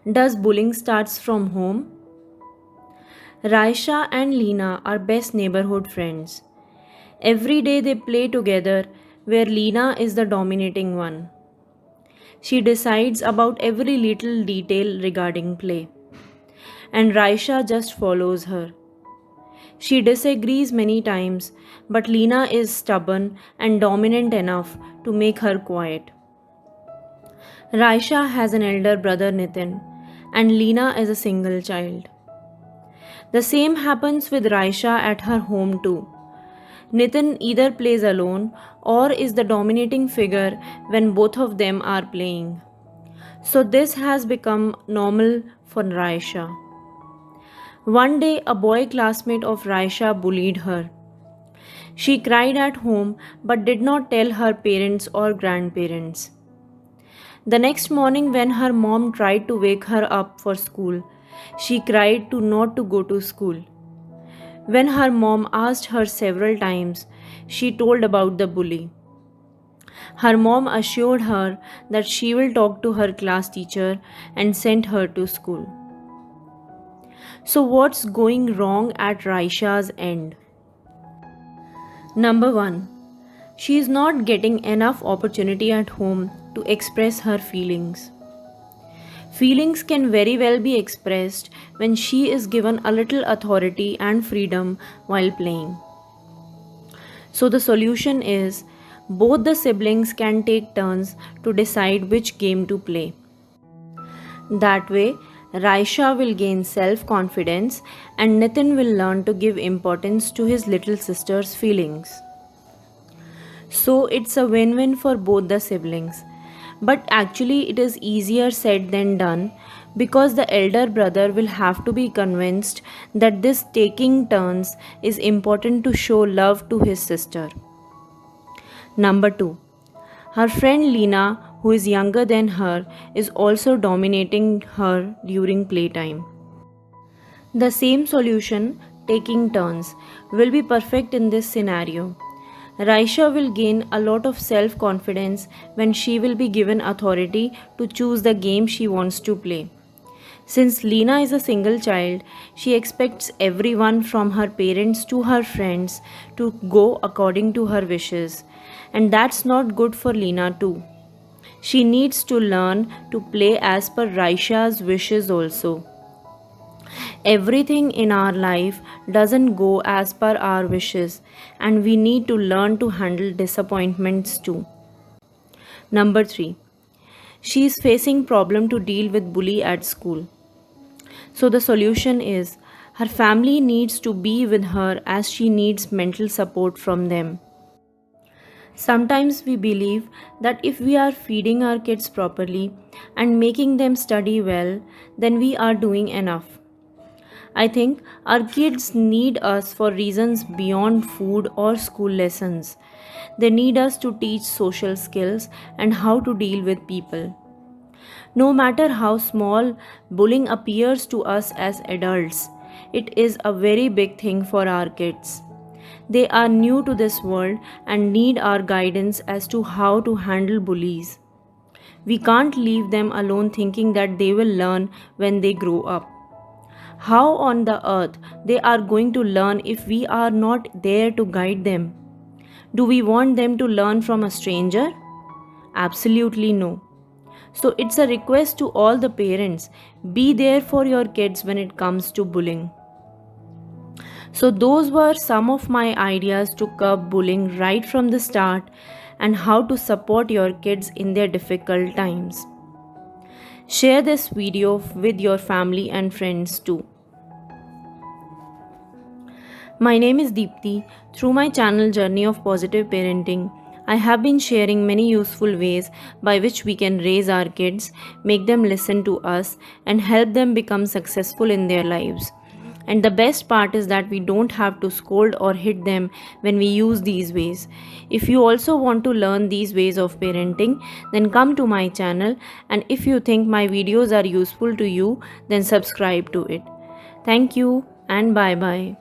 Does bullying starts from home? Raisha and Lena are best neighborhood friends. Every day they play together where Lena is the dominating one. She decides about every little detail regarding play, and Raisha just follows her. She disagrees many times, but Lena is stubborn and dominant enough to make her quiet. Raisha has an elder brother Nitin, and Lena is a single child. The same happens with Raisha at her home too. Nitin either plays alone or is the dominating figure when both of them are playing. So this has become normal for Raisha. One day, a boy classmate of Raisha bullied her. She cried at home but did not tell her parents or grandparents. The next morning, when her mom tried to wake her up for school, she cried to not to go to school. When her mom asked her several times, she told about the bully. Her mom assured her that she will talk to her class teacher and send her to school. So, what's going wrong at Raisha's end? Number 1. She is not getting enough opportunity at home to express her feelings. Feelings can very well be expressed when she is given a little authority and freedom while playing. So, the solution is both the siblings can take turns to decide which game to play. That way, Raisha will gain self confidence and Nitin will learn to give importance to his little sister's feelings. So, it's a win win for both the siblings. But actually, it is easier said than done because the elder brother will have to be convinced that this taking turns is important to show love to his sister. Number 2. Her friend Lena, who is younger than her, is also dominating her during playtime. The same solution, taking turns, will be perfect in this scenario. Raisha will gain a lot of self confidence when she will be given authority to choose the game she wants to play. Since Lena is a single child, she expects everyone from her parents to her friends to go according to her wishes, and that's not good for Lena too. She needs to learn to play as per Raisha's wishes also. Everything in our life doesn't go as per our wishes, and we need to learn to handle disappointments too. Number 3. She is facing problem to deal with bully at school. So the solution is her family needs to be with her as she needs mental support from them. Sometimes we believe that if we are feeding our kids properly and making them study well, then we are doing enough. I think our kids need us for reasons beyond food or school lessons. They need us to teach social skills and how to deal with people. No matter how small bullying appears to us as adults, it is a very big thing for our kids. They are new to this world and need our guidance as to how to handle bullies. We can't leave them alone thinking that they will learn when they grow up. How on the earth they are going to learn if we are not there to guide them? Do we want them to learn from a stranger? Absolutely no. So it's a request to all the parents, be there for your kids when it comes to bullying. So those were some of my ideas to curb bullying right from the start and how to support your kids in their difficult times. Share this video with your family and friends too. My name is Deepti. Through my channel Journey of Positive Parenting, I have been sharing many useful ways by which we can raise our kids, make them listen to us, and help them become successful in their lives. And the best part is that we don't have to scold or hit them when we use these ways. If you also want to learn these ways of parenting, then come to my channel, and if you think my videos are useful to you, then subscribe to it. Thank you and bye bye.